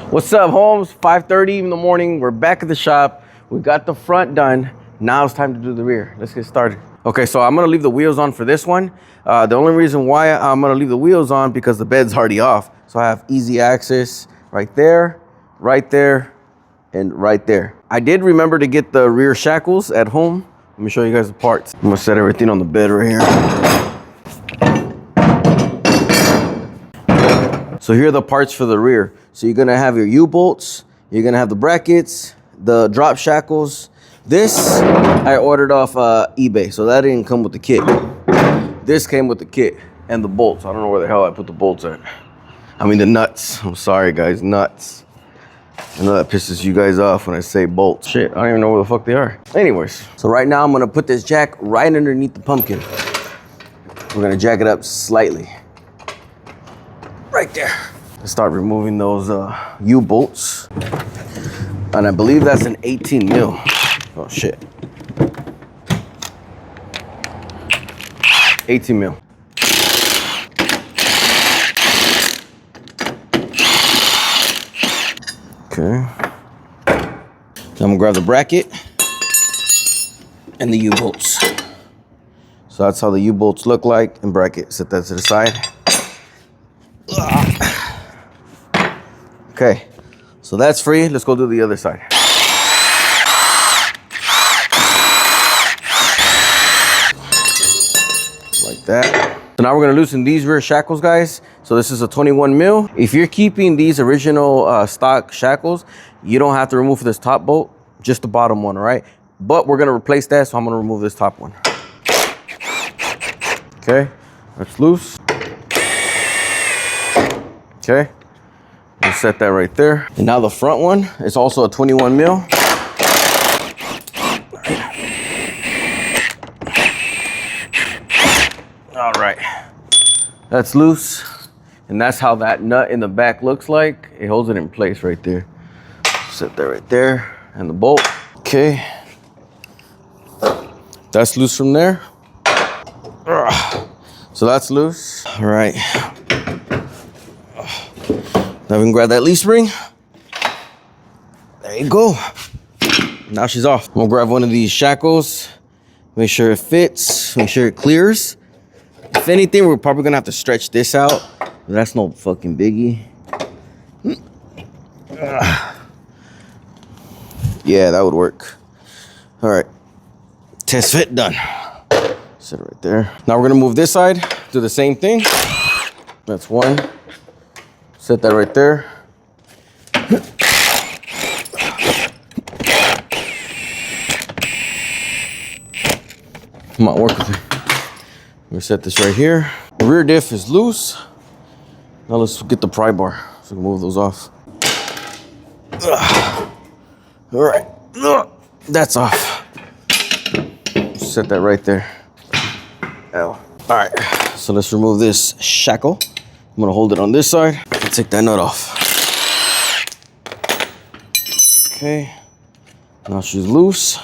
What's up, Holmes? 5:30 in the morning. We're back at the shop. We got the front done. Now it's time to do the rear. Let's get started. Okay, so I'm gonna leave the wheels on for this one. The only reason why I'm gonna leave the wheels on because the bed's already off. So I have easy access right there, and right there. I did remember to get the rear shackles at home. Let me show you guys the parts. I'm gonna set everything on the bed right here. So here are the parts for the rear. So you're gonna have your U-bolts, you're gonna have the brackets, the drop shackles. This I ordered off eBay, so that didn't come with the kit. This came with the kit and the bolts. I don't know where the hell I put the bolts at. I mean the nuts. I'm sorry guys, nuts. I know that pisses you guys off when I say bolts. Shit, I don't even know where the fuck they are. Anyways, so right now I'm gonna put this jack right underneath the pumpkin. We're gonna jack it up slightly. Right there. Let's start removing those U-bolts. And I believe that's an 18 mil. Oh shit. 18 mil. Okay. Now I'm gonna grab the bracket and the U-bolts. So that's how the U-bolts look like in bracket. Set that to the side. Okay, so that's free. Let's go do the other side. Like that. So now we're gonna loosen these rear shackles, guys. So this is a 21 mil. If you're keeping these original stock shackles, you don't have to remove this top bolt, just the bottom one, all right? But we're gonna replace that, so I'm gonna remove this top one. Okay, that's loose. Okay, we'll set that right there. And now the front one is also a 21 mil. All right, that's loose. And that's how that nut in the back looks like. It holds it in place right there. Set that right there, and the bolt. Okay, that's loose from there. So that's loose. All right. Now we can grab that leaf spring. There you go. Now she's off. I'm gonna grab one of these shackles. Make sure it fits, make sure it clears. If anything, we're probably gonna have to stretch this out. But that's no fucking biggie. Yeah, that would work. All right, test fit done. Set it right there. Now we're gonna move this side, do the same thing. That's one. Set that right there. Come on, work with it. I'm gonna set this right here. The rear diff is loose. Now let's get the pry bar. So we can move those off. All right, that's off. Set that right there. Ow. All right, so let's remove this shackle. I'm gonna hold it on this side and take that nut off. Okay, now she's loose.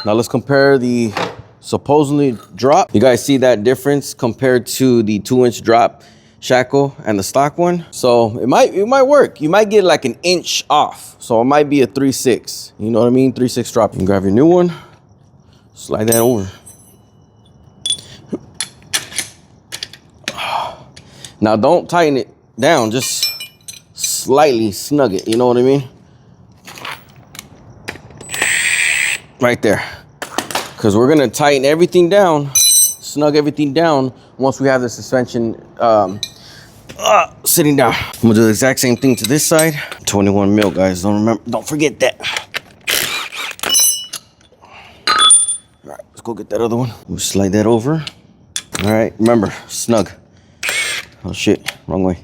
Now let's compare the supposedly drop. You guys see that difference compared to the 2-inch drop shackle and the stock one? So it might work. You might get like an inch off. So it might be a 3/6. You know what I mean? 3/6 drop. You can grab your new one, slide that over. Now don't tighten it down, just slightly snug it, you know what I mean? Right there. Because we're gonna tighten everything down, snug everything down once we have the suspension sitting down. I'm gonna do the exact same thing to this side. 21 mil, guys, don't forget that. All right, let's go get that other one. We'll slide that over. All right, remember, snug. Oh shit, wrong way.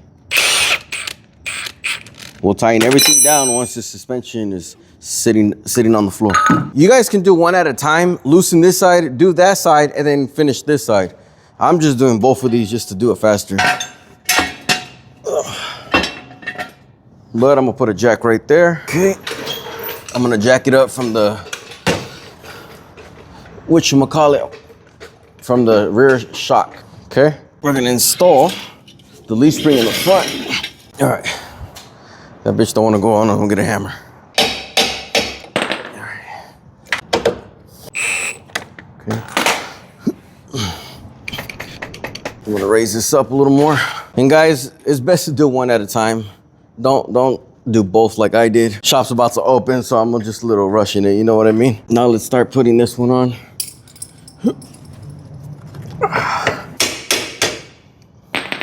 We'll tighten everything down once the suspension is sitting on the floor. You guys can do one at a time. Loosen this side, do that side, and then finish this side. I'm just doing both of these just to do it faster. But I'm gonna put a jack right there. Okay. I'm gonna jack it up from the, whatchamacallit, from the rear shock. Okay. We're gonna install the leaf spring in the front. All right. That bitch don't want to go on. I'm gonna get a hammer. Okay. I'm gonna raise this up a little more. And guys, it's best to do one at a time. Don't do both like I did. Shop's about to open, so I'm just a little rushing it. You know what I mean? Now let's start putting this one on.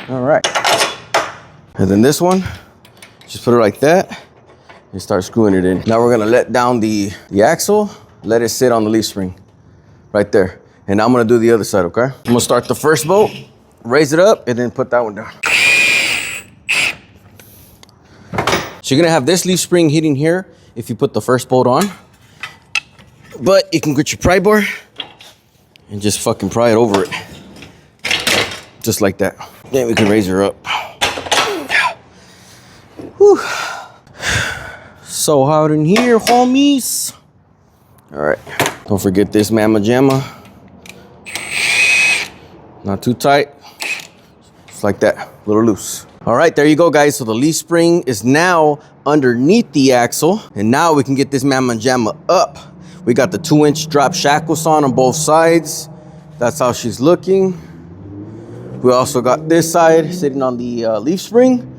All right. And then this one, just put it like that and start screwing it in. Now we're gonna let down the axle, let it sit on the leaf spring right there. And I'm gonna do the other side, okay? I'm gonna start the first bolt, raise it up, and then put that one down. So you're gonna have this leaf spring hitting here if you put the first bolt on. But you can get your pry bar and just fucking pry it over it. Just like that. Then we can raise her up. Whew. So hot in here, homies. All right, don't forget this Mama Jamma. Not too tight, just like that, a little loose. All right, there you go, guys. So the leaf spring is now underneath the axle, and now we can get this Mama Jamma up. We got the 2-inch drop shackles on both sides. That's how she's looking. We also got this side sitting on the leaf spring.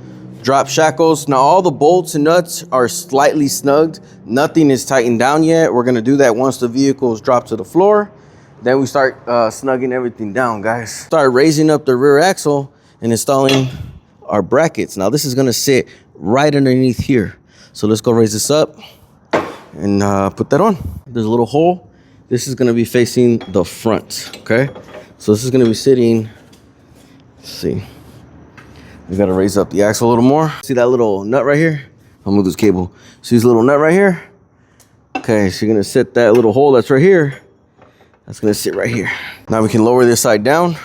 Drop shackles. Now all the bolts and nuts are slightly snugged. Nothing is tightened down yet. We're gonna do that once the vehicle is dropped to the floor. Then we start snugging everything down, guys. Start raising up the rear axle and installing our brackets. Now this is gonna sit right underneath here. So let's go raise this up and put that on. There's a little hole. This is gonna be facing the front, okay? So this is gonna be sitting, let's see. We gotta raise up the axle a little more. See that little nut right here? I'll move this cable. See this little nut right here? Okay, so you're gonna set that little hole that's right here. That's gonna sit right here. Now we can lower this side down.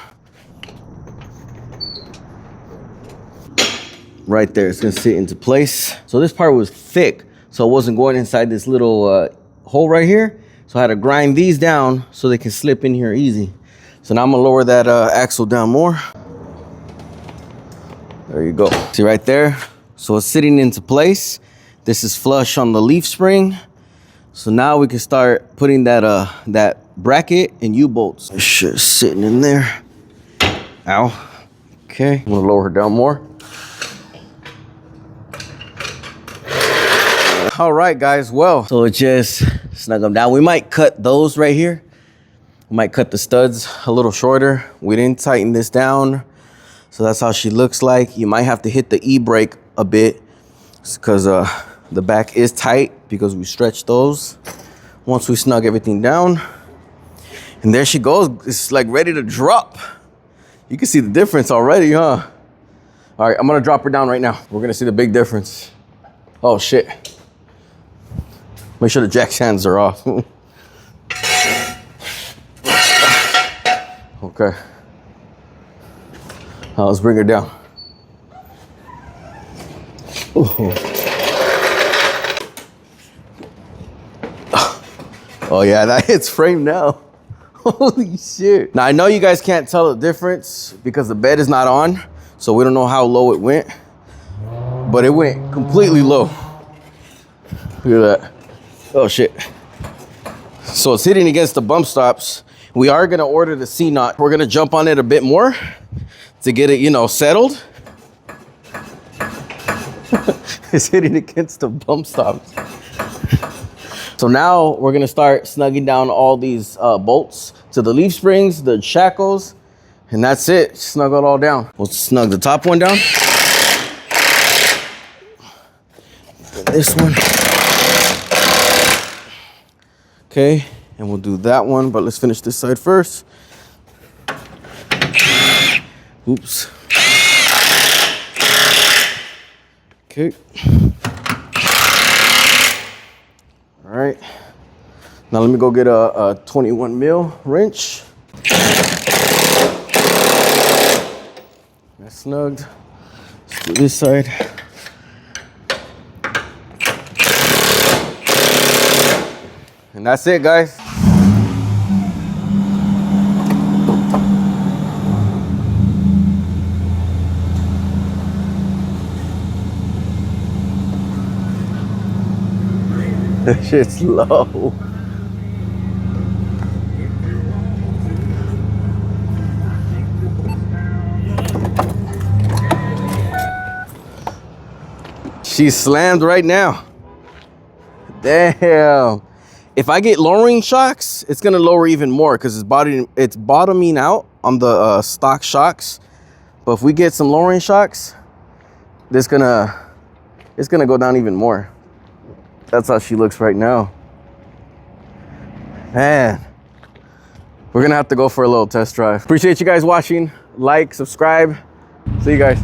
Right there, it's gonna sit into place. So this part was thick, so it wasn't going inside this little hole right here. So I had to grind these down so they can slip in here easy. So now I'm gonna lower that axle down more. There you go. See right there? So it's sitting into place. This is flush on the leaf spring. So now we can start putting that that bracket and U-bolts. This shit's sitting in there. Ow. Okay, I'm gonna lower her down more. All right, guys, well, so just snug them down. We might cut those right here. We might cut the studs a little shorter. We didn't tighten this down. So that's how she looks like. You might have to hit the e-brake a bit because the back is tight because we stretched those. Once we snug everything down, and there she goes. It's like ready to drop. You can see the difference already, huh? All right, I'm gonna drop her down right now. We're gonna see the big difference. Oh shit. Make sure the jack stands are off. Okay. Let's bring her down. Ooh. Oh yeah, that hits frame now. Holy shit. Now I know you guys can't tell the difference because the bed is not on, so we don't know how low it went, but it went completely low. Look at that. Oh shit. So it's hitting against the bump stops. We are gonna order the C-knot. We're gonna jump on it a bit more to get it, you know, settled. It's hitting against the bump stops. So now we're gonna start snugging down all these bolts to the leaf springs, the shackles, and that's it. Snug it all down. We'll snug the top one down. This one. Okay, and we'll do that one, but let's finish this side first. Oops. Okay. All right. Now let me go get a 21 mil wrench. That's snugged. Let's do this side. And that's it, guys. That shit's low. She's slammed right now. Damn. If I get lowering shocks, it's gonna lower even more because it's bottoming out on the stock shocks. But if we get some lowering shocks, it's gonna go down even more. That's how she looks right now. Man, we're gonna have to go for a little test drive. Appreciate you guys watching. Like, subscribe. See you guys.